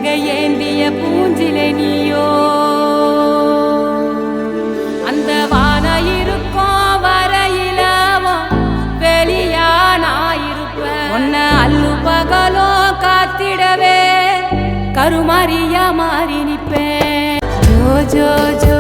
புன்னகை ஏந்திய பூஞ்சிலை நீயோ அந்த வான இருக்கும் வரையிலவோ வெளியானாயிருப்பேன் உன்னை அல்லு பகலோ காத்திடவே கருமாரியா மாறி நிற்பேன் ஜோ ஜோ ஜோ